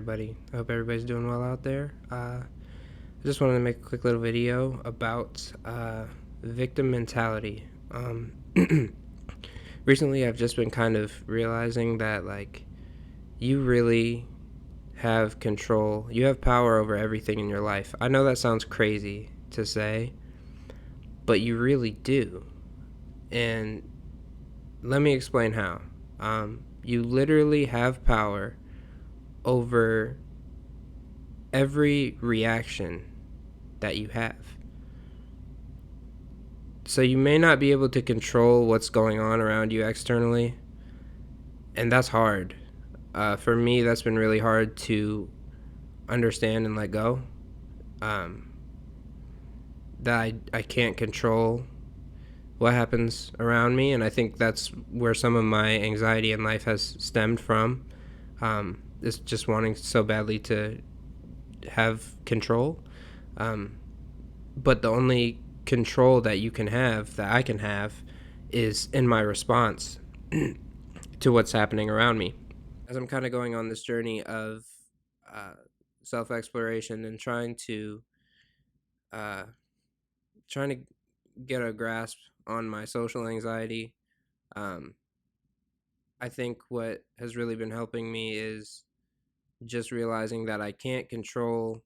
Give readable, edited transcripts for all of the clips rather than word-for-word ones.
everybody. I hope everybody's doing well out there. I just wanted to make a quick little video about victim mentality. Recently, I've just been kind of realizing that, like, you really have control, you have power over everything in your life. I know that sounds crazy to say, but you really do. And let me explain how. You literally have power over every reaction that you have. So you may not be able to control what's going on around you externally, and that's hard. For me, that's been really hard to understand and let go. Um, that I can't control what happens around me, and I think that's where some of my anxiety in life has stemmed from. Is just wanting so badly to have control. Um, but the only control that you can have, that I can have, is in my response to what's happening around me. As I'm kind of going on this journey of uh, self exploration and uh, trying to get a grasp on my social anxiety, um, I think what has really been helping me is just realizing that I can't control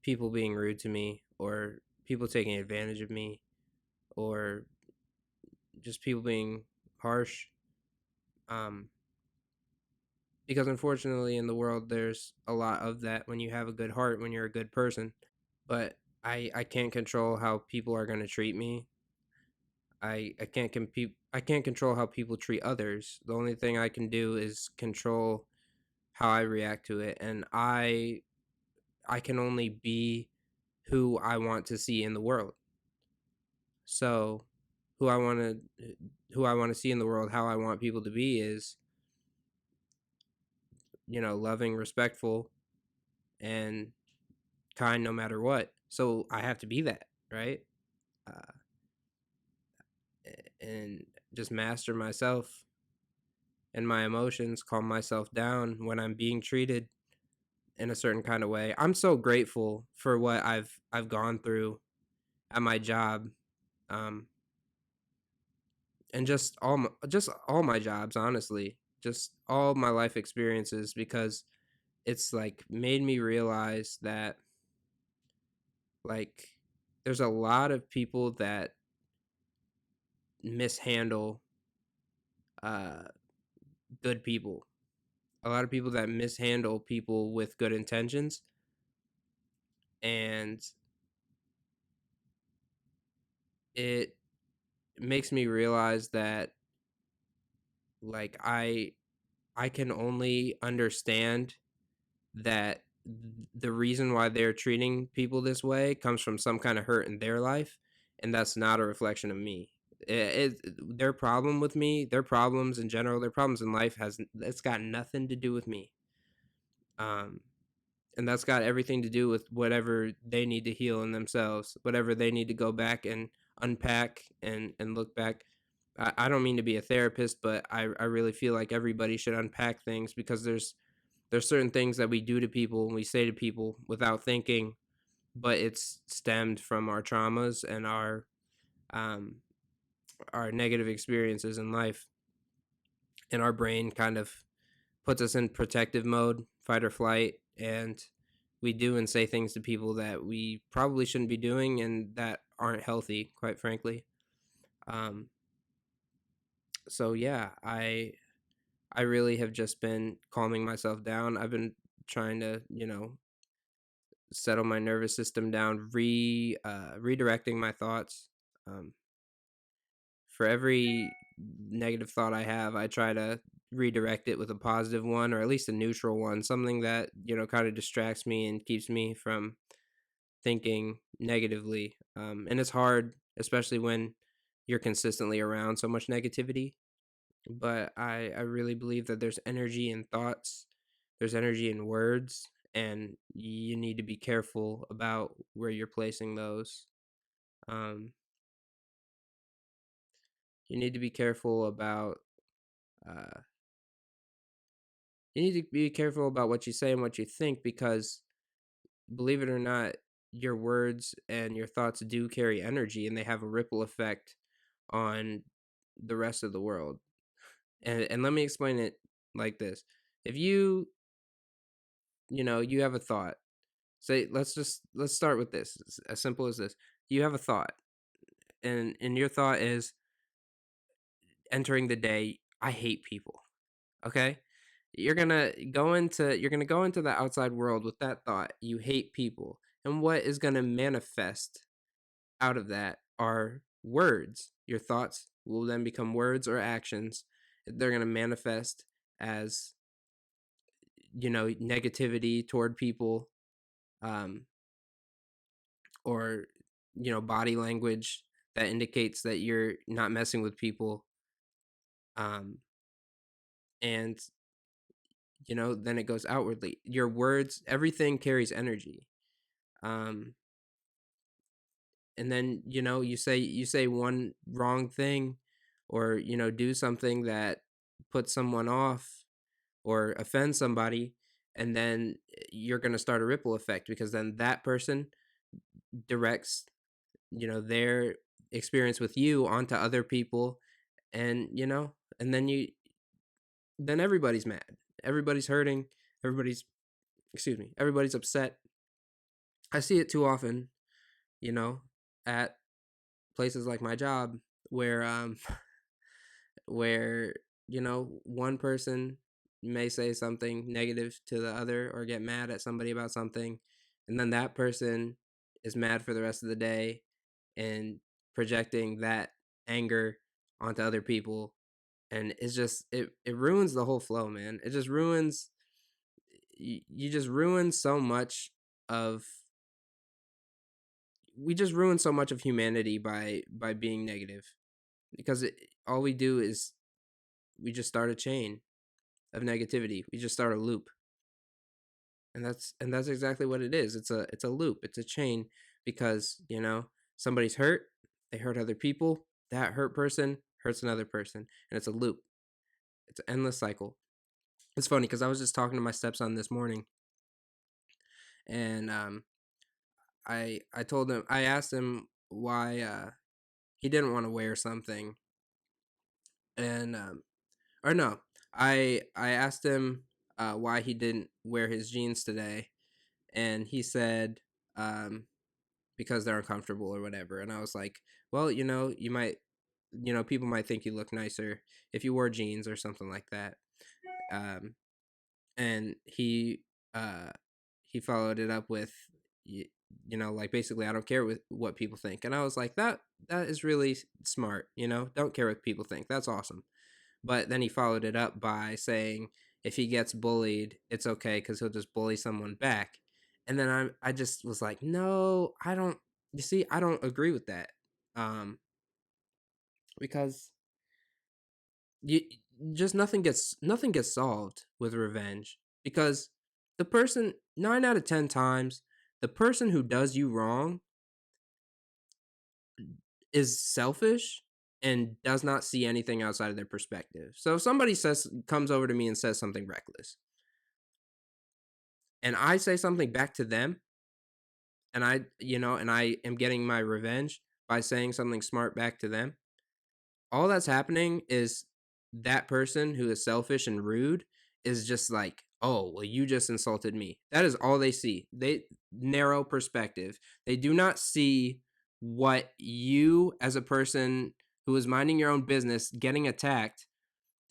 people being rude to me, or people taking advantage of me, or just people being harsh. Um, because unfortunately, in the world, there's a lot of that when you have a good heart, when you're a good person. But I can't control how people are going to treat me. I can't compete. I can't control how people treat others. The only thing I can do is control how I react to it, and I can only be who I want to see in the world. So, who I want to who I want to see in the world, how I want people to be is, loving, respectful, and kind no matter what. So I have to be that, right? Uh, and just master myself and my emotions, calm myself down when I'm being treated in a certain kind of way. I'm so grateful for what I've gone through at my job, um, and just all my jobs, honestly, just all my life experiences, because it's like made me realize that, like, there's a lot of people that mishandle uh, good people. A lot of people that mishandle people with good intentions, and it makes me realize that, like, I can only understand that the reason why they're treating people this way comes from some kind of hurt in their life, and that's not a reflection of me. Their problem with me, their problems in general, their problems in life, it's got nothing to do with me. Um, and that's got everything to do with whatever they need to heal in themselves, whatever they need to go back and unpack and look back. I don't mean to be a therapist, but I really feel like everybody should unpack things, because there's certain things that we do to people and we say to people without thinking, but it's stemmed from our traumas and um our negative experiences in life, and our brain kind of puts us in protective mode, fight or flight, and we do and say things to people that we probably shouldn't be doing and that aren't healthy, quite frankly. Um, so yeah, I really have just been calming myself down. I've been trying to, settle my nervous system down, redirecting my thoughts. Um, for every negative thought I have, I try to redirect it with a positive one, or at least a neutral one, something that, kind of distracts me and keeps me from thinking negatively. And it's hard, especially when you're consistently around so much negativity. But I really believe that there's energy in thoughts, there's energy in words, and you need to be careful about where you're placing those. Um, you need to be careful about uh, You need to be careful about what you say and what you think because, believe it or not, your words and your thoughts do carry energy and they have a ripple effect on the rest of the world. And let me explain it like this. If you have a thought. Say let's start with this. It's as simple as this. You have a thought and your thought is entering the day, I hate people. Okay? You're going to go into the outside world with that thought. You hate people. And what is going to manifest out of that are words. Your thoughts will then become words or actions. They're going to manifest as negativity toward people, um, or body language that indicates that you're not messing with people, um, and then it goes outwardly. Your words, everything carries energy, um, and then you say one wrong thing, or do something that puts someone off or offend somebody, and then you're going to start a ripple effect because then that person directs their experience with you onto other people, and and then everybody's mad, everybody's hurting, everybody's excuse me, everybody's upset. I see it too often, you know at places like my job, where where one person may say something negative to the other or get mad at somebody about something, and then that person is mad for the rest of the day and projecting that anger onto other people, and it ruins the whole flow, man. It just ruins you just ruin so much of we just ruin so much of humanity by being negative, because all we do is we just start a chain of negativity. We just start a loop. And that's exactly what it is. It's a loop. It's a chain, because, somebody's hurt, they hurt other people, that hurt person hurts another person, and it's a loop. It's an endless cycle. It's funny because I was just talking to my stepson this morning, and I asked him why he didn't want to wear something, and or no, I asked him why he didn't wear his jeans today, and he said, um, because they're uncomfortable or whatever. And I was like, well, people might think you look nicer if you wore jeans or something like that. Um, and uh, he followed it up with, like, basically, I don't care what people think. And I was like, that is really smart. Don't care what people think. That's awesome. But then he followed it up by saying, if he gets bullied, it's okay because he'll just bully someone back. And then I just was like, no, I don't. You see, I don't agree with that, um, because you just nothing gets solved with revenge, because the person 9 out of 10 times, the person who does you wrong is selfish and does not see anything outside of their perspective. So if somebody comes over to me and says something reckless, and I say something back to them, and I am getting my revenge by saying something smart back to them, all that's happening is that person who is selfish and rude is just like, oh, well, you just insulted me. That is all they see. They narrow perspective. They do not see what you, as a person who is minding your own business, getting attacked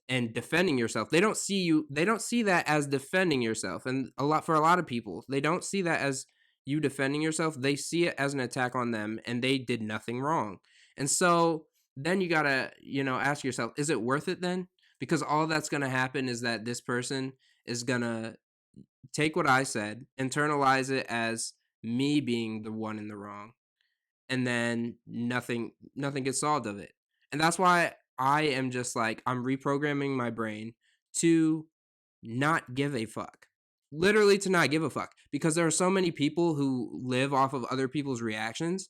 and defending yourself. They don't see that as defending yourself. And for a lot of people, they don't see that as you defending yourself. They see it as an attack on them, and they did nothing wrong. And so then you got to, ask yourself, is it worth it then? Because all that's going to happen is that this person is going to take what I said, internalize it as me being the one in the wrong, and then nothing gets solved of it. And that's why I am just like, I'm reprogramming my brain to not give a fuck. Literally to not give a fuck, because there are so many people who live off of other people's reactions.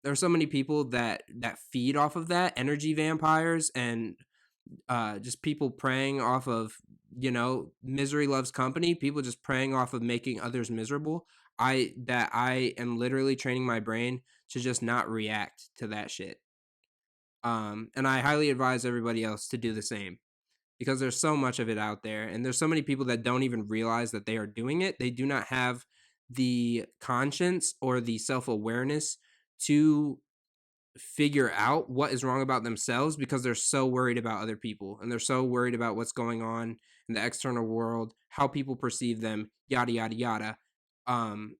There are so many people that feed off of that, energy vampires, and just people preying off of misery loves company, people just preying off of making others miserable. I am literally training my brain to just not react to that shit. And I highly advise everybody else to do the same because there's so much of it out there, and there's so many people that don't even realize that they are doing it. They do not have the conscience or the self-awareness to figure out what is wrong about themselves because they're so worried about other people, and they're so worried about what's going on in the external world, how people perceive them, yada yada yada. Um,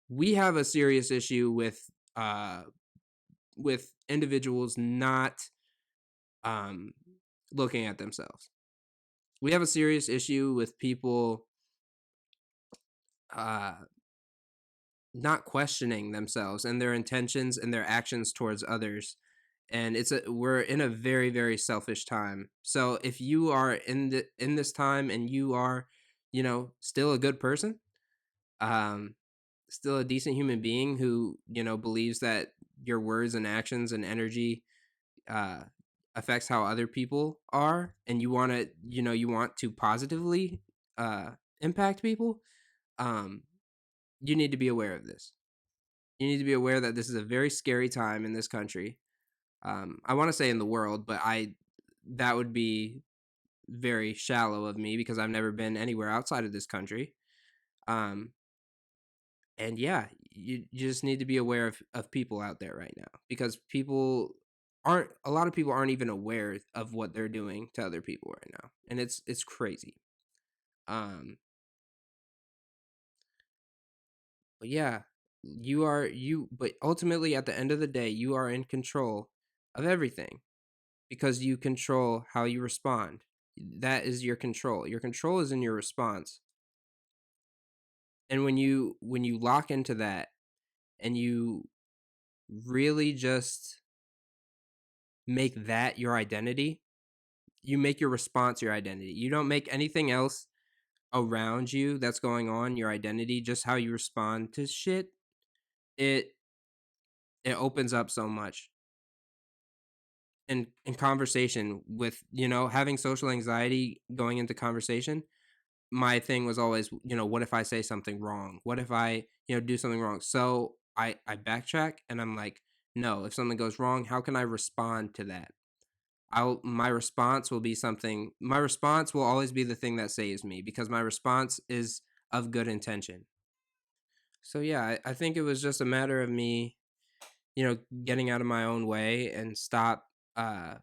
we have a serious issue uh with individuals not um looking at themselves. We have a serious issue with people uh not questioning themselves and their intentions and their actions towards others. And we're in a very, very selfish time. So if you are in this time and you are, still a good person, um still a decent human being who, believes that your words and actions and energy uh affects how other people are, and you want to positively uh impact people, um you need to be aware of this. You need to be aware that this is a very scary time in this country. I want to say in the world, but I that would be very shallow of me because I've never been anywhere outside of this country. Um, and yeah, you just need to be aware of people out there right now because a lot of people aren't even aware of what they're doing to other people right now, and it's crazy. Um, but yeah, but ultimately at the end of the day, you are in control of everything because you control how you respond. That is your control. Your control is in your response. And when you lock into that and you really just make that your identity, you make your response your identity. You don't make anything else around you that's going on your identity, just how you respond to shit. It it opens up so much. In conversation with, having social anxiety going into conversation, my thing was always, what if I say something wrong? What if I, do something wrong? So I backtrack and I'm like, no, if something goes wrong, how can I respond to that? My response will always be the thing that saves me because my response is of good intention. So yeah, I think it was just a matter of me, getting out of my own way and stop uh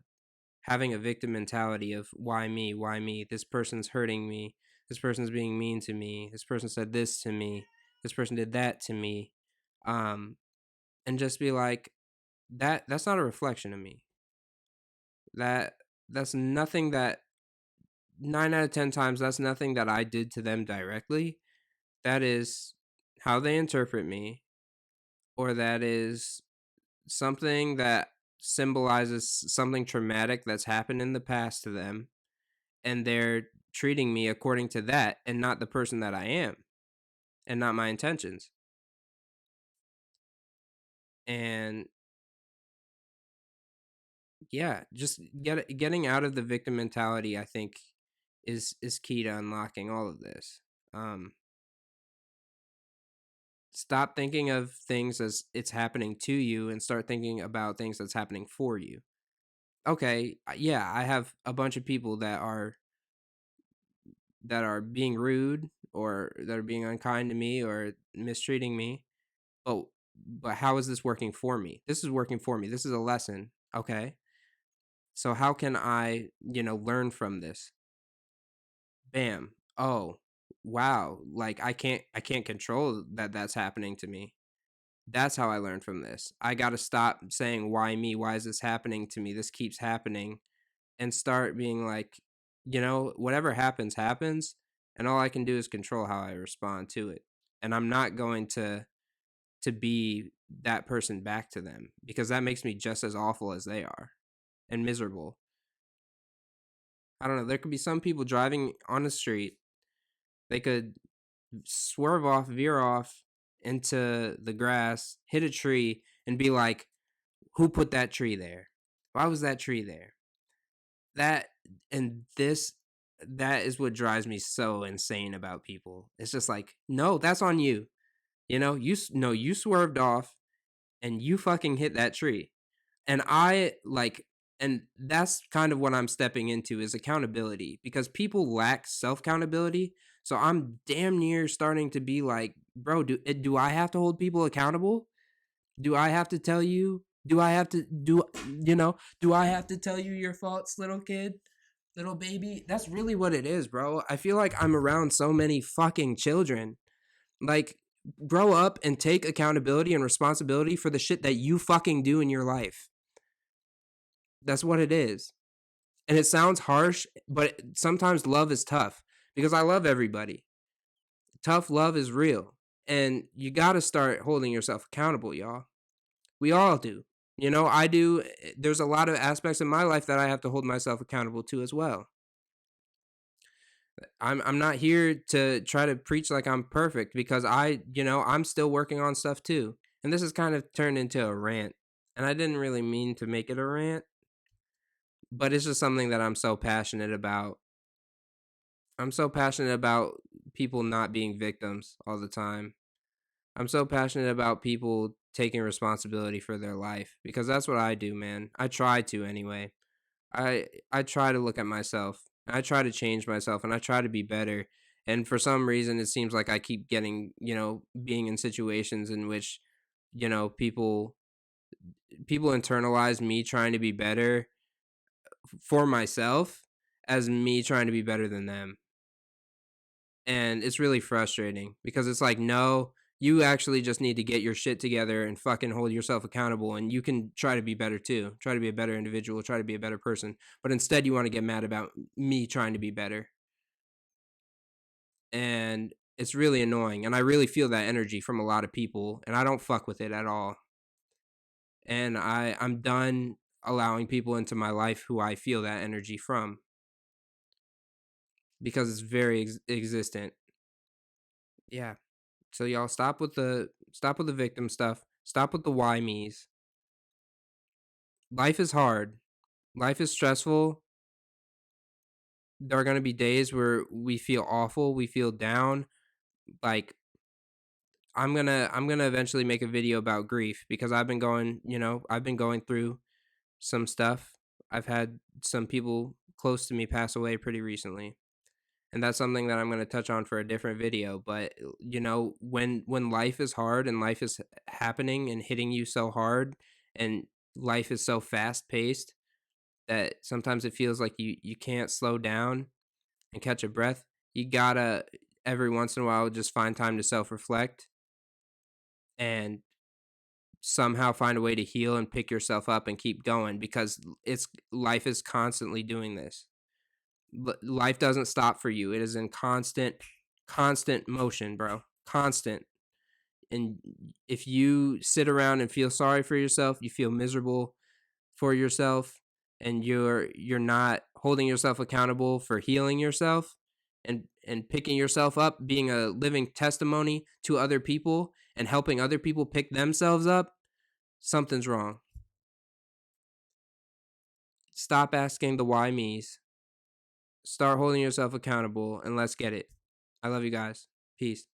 having a victim mentality of why me, this person's hurting me, this person's being mean to me, this person said this to me, this person did that to me, um and just be like, that's not a reflection of me. That's nothing that 9 out of 10 times that's nothing that I did to them directly. That is how they interpret me, or that is something that symbolizes something traumatic that's happened in the past to them, and they're treating me according to that and not the person that I am and not my intentions. And yeah, just getting out of the victim mentality, I think, is key to unlocking all of this. Um, Stop thinking of things as it's happening to you and start thinking about things that's happening for you. Okay, yeah, I have a bunch of people that are being rude or that are being unkind to me or mistreating me. Oh, but how is this working for me? This is working for me. This is a lesson. Okay. So how can I, learn from this? Bam. Oh, wow. Like I can't control that that's happening to me. That's how I learned from this. I got to stop saying why me? Why is this happening to me? This keeps happening, and start being like, whatever happens happens, and all I can do is control how I respond to it. And I'm not going to be that person back to them because that makes me just as awful as they are and miserable. I don't know. There could be some people driving on the street. They could swerve off, veer off into the grass, hit a tree, and be like, who put that tree there? Why was that tree there? That and that is what drives me so insane about people. It's just like, no, that's on you. You know, no, you swerved off and you fucking hit that tree. And and that's kind of what I'm stepping into is accountability because people lack self accountability. So I'm damn near starting to be like, bro, do I have to hold people accountable? Do I have to tell you? Do I have to do I have to tell you your faults, little kid? Little baby? That's really what it is, bro. I feel like I'm around so many fucking children. Like, grow up and take accountability and responsibility for the shit that you fucking do in your life. That's what it is. And it sounds harsh, but sometimes love is tough because I love everybody. Tough love is real. And you got to start holding yourself accountable, y'all. We all do. You know, I do. There's a lot of aspects in my life that I have to hold myself accountable to as well. I'm not here to try to preach like I'm perfect because I'm still working on stuff too. And this has kind of turned into a rant. And I didn't really mean to make it a rant, but it's just something that I'm so passionate about. I'm so passionate about people not being victims all the time. I'm so passionate about people taking responsibility for their life because that's what I do, man. I try to anyway. I try to look at myself. I try to change myself and I try to be better. And for some reason it seems like I keep getting, being in situations in which, people internalize me trying to be better for myself as me trying to be better than them. And it's really frustrating because it's like, no, you actually just need to get your shit together and fucking hold yourself accountable. And you can try to be better too. Try to be a better individual, try to be a better person. But instead, you want to get mad about me trying to be better. And it's really annoying. And I really feel that energy from a lot of people. And I don't fuck with it at all. And I'm done allowing people into my life who I feel that energy from because it's very existent. Yeah. So y'all stop with the victim stuff. Stop with the why me's. Life is hard. Life is stressful. There are going to be days where we feel awful, we feel down. Like I'm going to eventually make a video about grief because I've been going through some stuff. I've had some people close to me pass away pretty recently. And that's something that I'm going to touch on for a different video, but when life is hard and life is happening and hitting you so hard and life is so fast paced that sometimes it feels like you can't slow down and catch a breath. You gotta every once in a while just find time to self reflect and somehow find a way to heal and pick yourself up and keep going because it's life is constantly doing this. Life doesn't stop for you. It is in constant motion, bro. Constant. And if you sit around and feel sorry for yourself, you feel miserable for yourself and you're not holding yourself accountable for healing yourself and picking yourself up, being a living testimony to other people and helping other people pick themselves up, something's wrong. Stop asking the why me's. Start holding yourself accountable and let's get it. I love you guys. Peace.